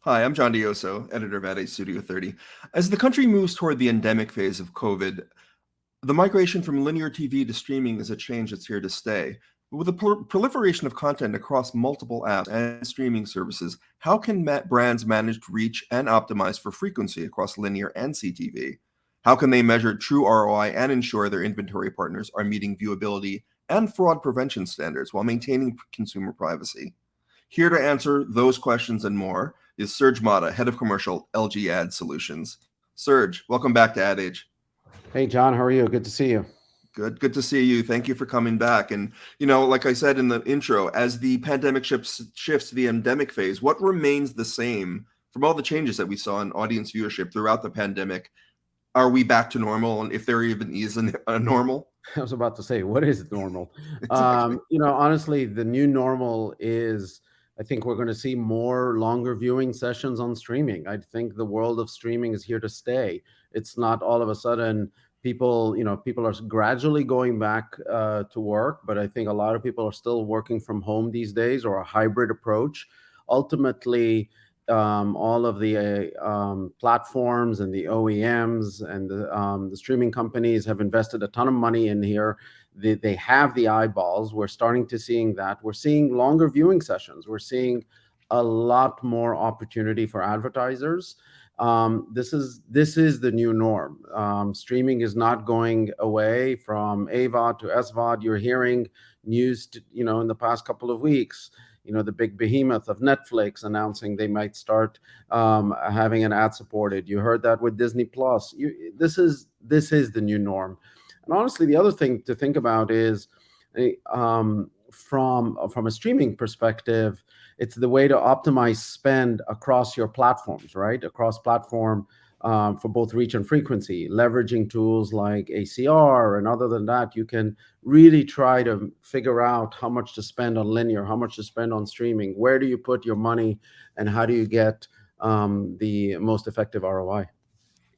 Hi, I'm John Dioso, editor of Ad Age Studio 30. As the country moves toward the endemic phase of COVID, the migration from linear TV to streaming is a change that's here to stay. But with the proliferation of content across multiple apps and streaming services, how can brands manage reach and optimize for frequency across linear and CTV? How can they measure true ROI and ensure their inventory partners are meeting viewability and fraud prevention standards while maintaining consumer privacy? Here to answer those questions and more is Serge Mata, head of commercial, LG Ad Solutions. Serge, welcome back to Ad Age. Hey, John, how are you? Good to see you. Good to see you. Thank you for coming back. And like I said in the intro, as the pandemic shifts to the endemic phase, what remains the same from all the changes that we saw in audience viewership throughout the pandemic? Are we back to normal, and if there even is a normal? I was about to say, what is normal? Exactly. Honestly, the new normal is, I think we're going to see more longer viewing sessions on streaming. I think the world of streaming is here to stay. It's not all of a sudden people are gradually going back to work, but I think a lot of people are still working from home these days, or a hybrid approach. Ultimately, all of the platforms and the OEMs and the streaming companies have invested a ton of money in here. They have the eyeballs. We're starting to seeing that. We're seeing longer viewing sessions. We're seeing a lot more opportunity for advertisers. This is the new norm. Streaming is not going away from AVOD to SVOD. You're hearing news, in the past couple of weeks. The big behemoth of Netflix announcing they might start having an ad supported. You heard that with Disney Plus. This is the new norm. And honestly, the other thing to think about is, from a streaming perspective, it's the way to optimize spend across your platforms, right? Across platform, for both reach and frequency, leveraging tools like ACR. And other than that, you can really try to figure out how much to spend on linear, how much to spend on streaming, where do you put your money, and how do you get the most effective ROI.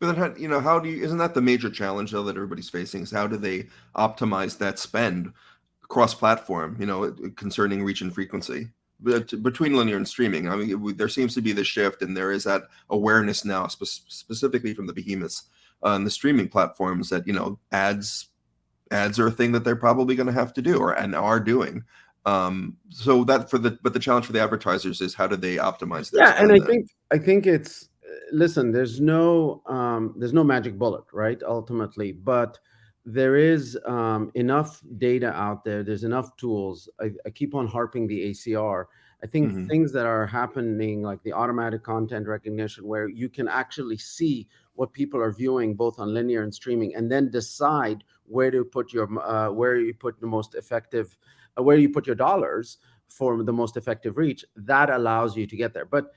But then, how do you? Isn't that the major challenge though that everybody's facing? Is how do they optimize that spend cross-platform? Concerning reach and frequency between linear and streaming. I mean, there seems to be the shift, and there is that awareness now, specifically from the behemoths on the streaming platforms, that ads are a thing that they're probably going to have to do and are doing. So that but the challenge for the advertisers is how do they optimize their Yeah, and spend I then? think I think it's listen. There's no magic bullet, right? Ultimately, but there is enough data out there. There's enough tools. I keep on harping the ACR. I think Hmm. things that are happening, like the automatic content recognition, where you can actually see what people are viewing both on linear and streaming, and then decide where you put the most effective, where you put your dollars for the most effective reach. That allows you to get there. But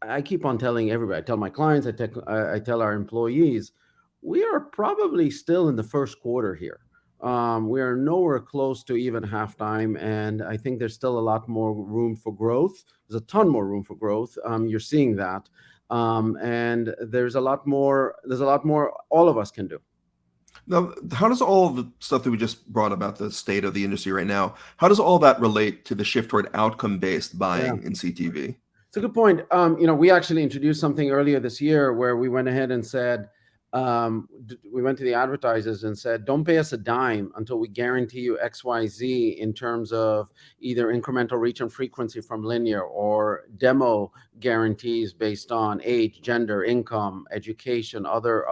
I keep on telling everybody, I tell my clients, I tell our employees, we are probably still in the first quarter here. We are nowhere close to even halftime, and I think there's still a lot more room for growth. There's a ton more room for growth. You're seeing that, and there's a lot more. There's a lot more all of us can do. Now, how does all of the stuff that we just brought about the state of the industry right now, how does all that relate to the shift toward outcome-based Yeah. buying in CTV? It's a good point. We actually introduced something earlier this year where we went ahead and said, we went to the advertisers and said, don't pay us a dime until we guarantee you XYZ in terms of either incremental reach and frequency from linear, or demo guarantees based on age, gender, income, education, other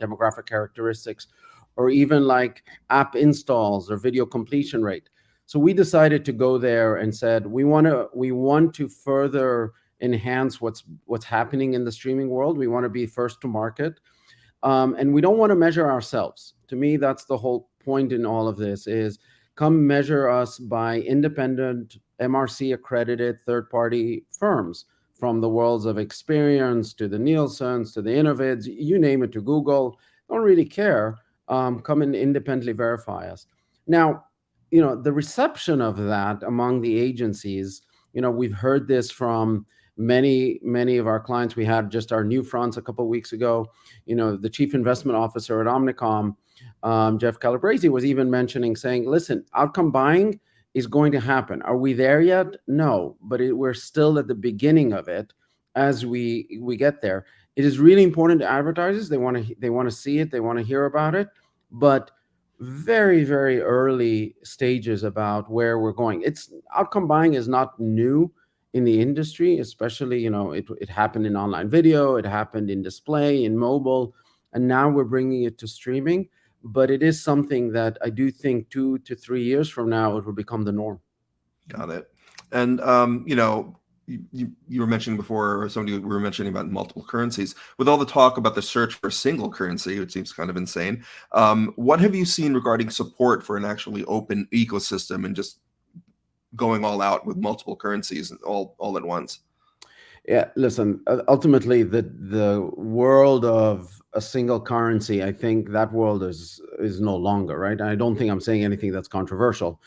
demographic characteristics, or even like app installs or video completion rate. So we decided to go there and said we want to further enhance what's happening in the streaming world. We want to be first to market, and we don't want to measure ourselves. To me, that's the whole point in all of this: is come measure us by independent MRC accredited third party firms, from the worlds of Experience to the Nielsen's to the Innovids, you name it, to Google. Don't really care. Come and independently verify us. Now, the reception of that among the agencies, we've heard this from many of our clients. We had just our new fronts a couple of weeks ago. The chief investment officer at Omnicom, Jeff Calabresi, was even mentioning, saying, listen, outcome buying is going to happen. Are we there yet? No, but we're still at the beginning of it. as we get there. It is really important to advertisers. They want to see it, they want to hear about it, but very, very early stages about where we're going. It's Outcome buying is not new in the industry, especially, it happened in online video, it happened in display, in mobile, and now we're bringing it to streaming. But it is something that I do think 2 to 3 years from now it will become the norm. Got it. And you were mentioning before, or somebody we were mentioning about multiple currencies. With all the talk about the search for a single currency, it seems kind of insane. What have you seen regarding support for an actually open ecosystem and just going all out with multiple currencies all at once? Yeah, listen, ultimately the world of a single currency, I think that world is no longer, right? I don't think I'm saying anything that's controversial.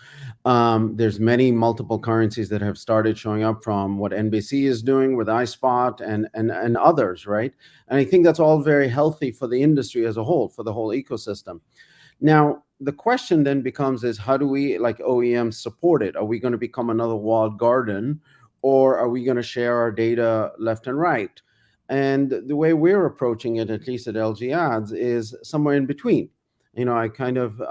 There's many multiple currencies that have started showing up, from what NBC is doing with iSpot and others, right? And I think that's all very healthy for the industry as a whole, for the whole ecosystem. Now, the question then becomes is, how do we, like OEMs, support it? Are we going to become another walled garden, or are we going to share our data left and right? And the way we're approaching it, at least at LG Ads, is somewhere in between. I kind of,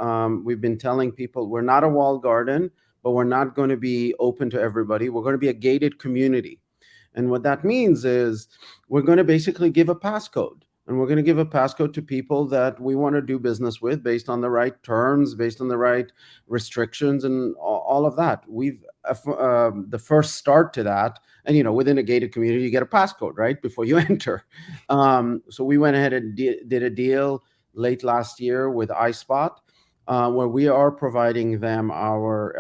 we've been telling people we're not a walled garden, but we're not going to be open to everybody. We're going to be a gated community. And what that means is we're going to basically give a passcode. And we're going to give a passcode to people that we want to do business with, based on the right terms, based on the right restrictions, and all of that. We've the first start to that, and within a gated community, you get a passcode right before you enter. So we went ahead and did a deal late last year with iSpot, where we are providing them our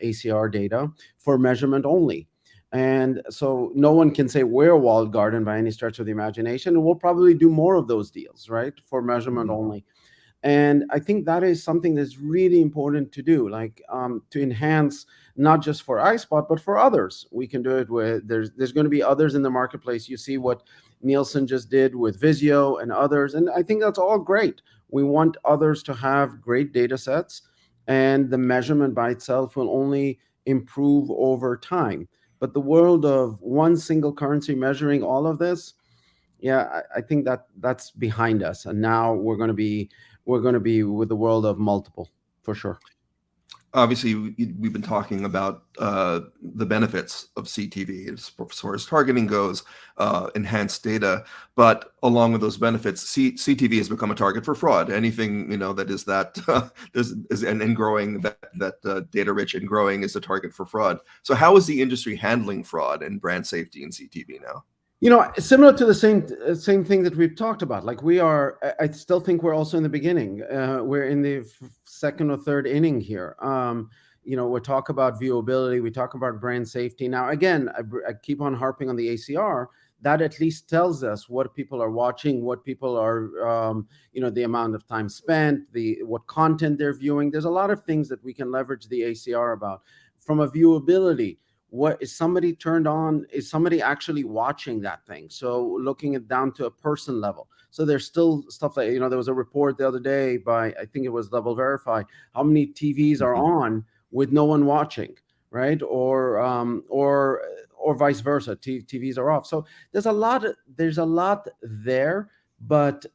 ACR data for measurement only. And so no one can say we're a walled garden by any stretch of the imagination. And we'll probably do more of those deals, right, for measurement Mhm. only. And I think that is something that's really important to do, like to enhance not just for iSpot, but for others. We can do it with, there's going to be others in the marketplace. You see what Nielsen just did with Vizio and others. And I think that's all great. We want others to have great data sets, and the measurement by itself will only improve over time. But the world of one single currency measuring all of this, yeah, I think that's behind us, and now we're going to be with the world of multiple, for sure. Obviously, we've been talking about the benefits of CTV as far as targeting goes, enhanced data, but along with those benefits, CTV has become a target for fraud. Anything that is that and growing, that data rich and growing, is a target for fraud. So how is the industry handling fraud and brand safety in CTV now? Similar to the same thing that we've talked about. Like, I still think we're also in the beginning. We're in the second or third inning here. We talk about viewability, we talk about brand safety. Now, again, I keep on harping on the ACR. That at least tells us what people are watching, what people are, the amount of time spent, what content they're viewing. There's a lot of things that we can leverage the ACR about. From a viewability, what is somebody turned on, is somebody actually watching that thing? So looking it down to a person level. So there's still stuff like, there was a report the other day by, I think it was Double Verify, how many TVs are Mhm. on with no one watching, right? Or vice versa, TVs are off. So there's a lot there. But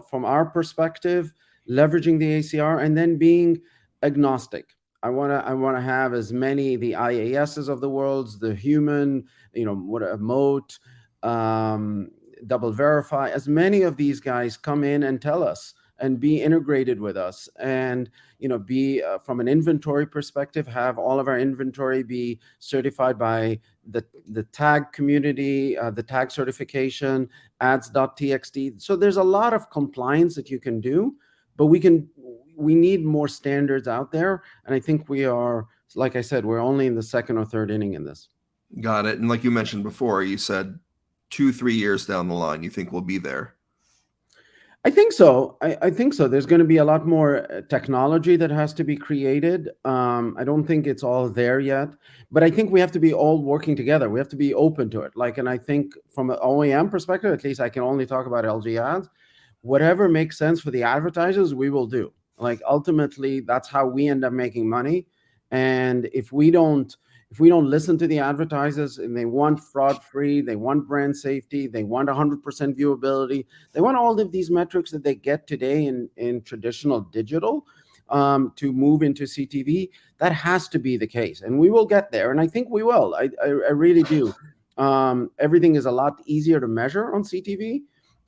from our perspective, leveraging the ACR and then being agnostic. I want to have as many, the IASs of the worlds, the human, what a Moat, Double Verify, as many of these guys come in and tell us and be integrated with us, and be from an inventory perspective, have all of our inventory be certified by the tag community, the tag certification, ads.txt. So there's a lot of compliance that you can do, but we need more standards out there. And I think we are, like I said, we're only in the second or third inning in this. Got it. And like you mentioned before, you said 2-3 years down the line, you think we'll be there. I think so. I think so. There's going to be a lot more technology that has to be created. I don't think it's all there yet, but I think we have to be all working together. We have to be open to it. And I think from an OEM perspective, at least I can only talk about LG Ads. Whatever makes sense for the advertisers, we will do. Ultimately, that's how we end up making money. And if we don't, if we don't listen to the advertisers, and they want fraud free, they want brand safety, they want 100% viewability, they want all of these metrics that they get today in traditional digital, to move into CTV, that has to be the case. And we will get there. And I think we will. I really do. Everything is a lot easier to measure on CTV.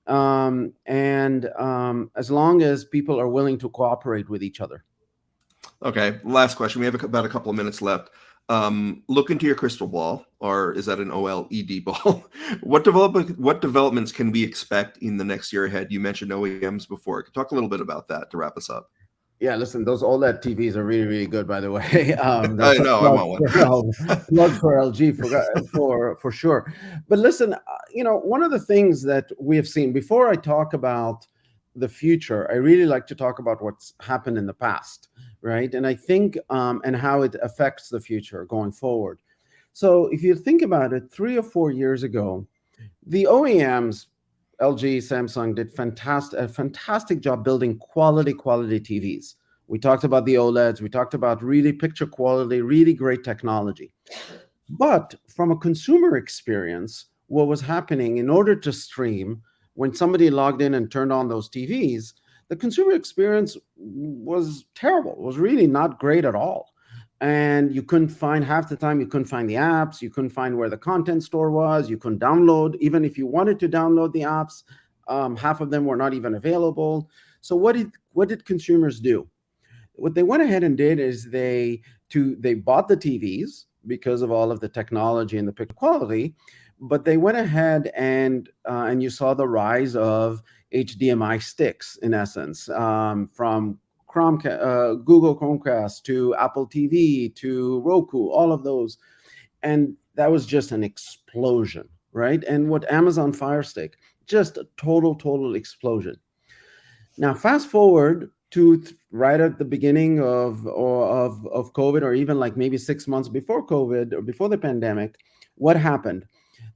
And as long as people are willing to cooperate with each other. Okay, last question. We have about a couple of minutes left. Look into your crystal ball, or is that an OLED ball? What developments can we expect in the next year ahead? You mentioned OEMs before. Talk a little bit about that to wrap us up. Yeah, listen, those OLED TVs are really, really good, by the way. I That's a know, I want one. plug for LG for sure. But listen, one of the things that we have seen, before I talk about the future, I really like to talk about what's happened in the past, right? And I think and how it affects the future going forward. So if you think about it, 3 or 4 years ago, the OEMs, LG, Samsung, did a fantastic job building quality TVs. We talked about the OLEDs. We talked about really picture quality, really great technology. But from a consumer experience, what was happening in order to stream, when somebody logged in and turned on those TVs, the consumer experience was terrible. It was really not great at all. And you couldn't find, half the time, you couldn't find the apps. You couldn't find where the content store was. You couldn't download. Even if you wanted to download the apps, half of them were not even available. So what did consumers do? What they went ahead and did is they bought the TVs because of all of the technology and the picture quality, but they went ahead and you saw the rise of HDMI sticks, in essence, from Google Chromecast to Apple TV to Roku, all of those. And that was just an explosion, right? And what Amazon Fire Stick, just a total explosion. Now, fast forward to right at the beginning of COVID, or even like maybe 6 months before COVID or before the pandemic, what happened?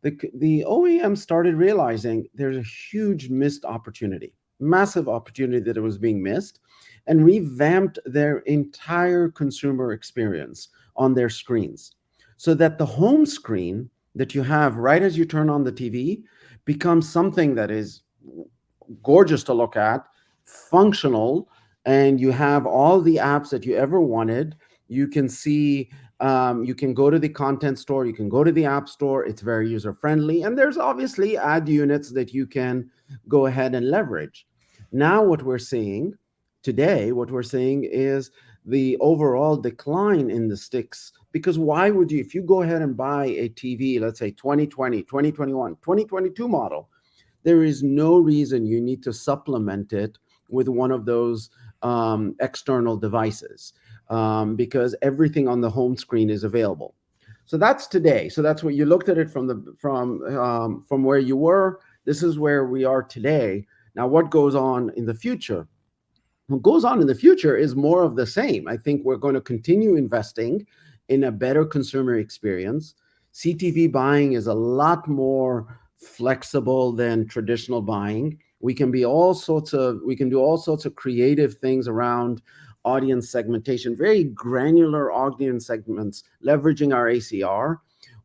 The OEM started realizing there's a huge missed opportunity, massive opportunity that was being missed, and revamped their entire consumer experience on their screens, so that the home screen that you have right as you turn on the TV becomes something that is gorgeous to look at, functional, and you have all the apps that you ever wanted. You can see, you can go to the content store, you can go to the app store. It's very user friendly, and there's obviously ad units that you can go ahead and leverage. Now, what we're seeing is the overall decline in the sticks. Because why would you, if you go ahead and buy a TV, let's say 2020, 2021, 2022 model, there is no reason you need to supplement it with one of those external devices, because everything on the home screen is available. So that's today. So that's what you looked at it from where you were. This is where we are today. Now, what goes on in the future? What goes on in the future is more of the same. I think we're going to continue investing in a better consumer experience. CTV buying is a lot more flexible than traditional buying. We can do all sorts of creative things around audience segmentation, very granular audience segments, leveraging our ACR.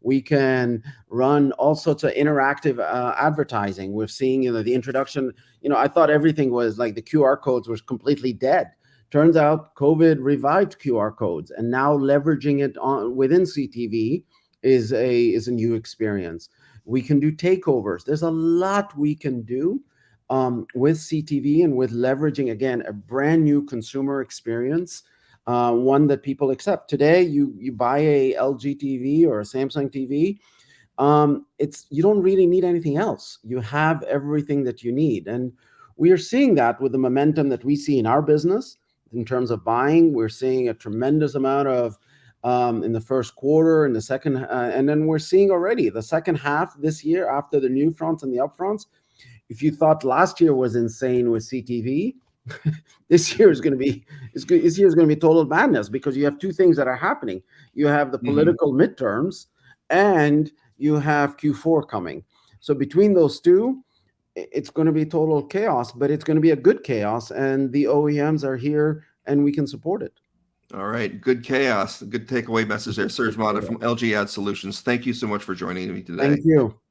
We can run all sorts of interactive advertising. We're seeing, the introduction. I thought everything was like the QR codes was completely dead. Turns out COVID revived QR codes, and now leveraging it within CTV is a new experience. We can do takeovers. There's a lot we can do with CTV, and with leveraging, again, a brand new consumer experience, one that people accept. Today, you buy a LG TV or a Samsung TV, you don't really need anything else. You have everything that you need. And we are seeing that with the momentum that we see in our business in terms of buying. We're seeing a tremendous amount of in the first quarter, in the second, and then we're seeing already the second half this year after the new fronts and the upfronts. If you thought last year was insane with CTV, this year is going to be total madness, because you have two things that are happening. You have the political midterms, and you have Q4 coming. So between those two, it's going to be total chaos, but it's going to be a good chaos, and the OEMs are here and we can support it. All right. Good chaos. Good takeaway message there, Serge Mata from LG Ad Solutions. Thank you so much for joining me today. Thank you.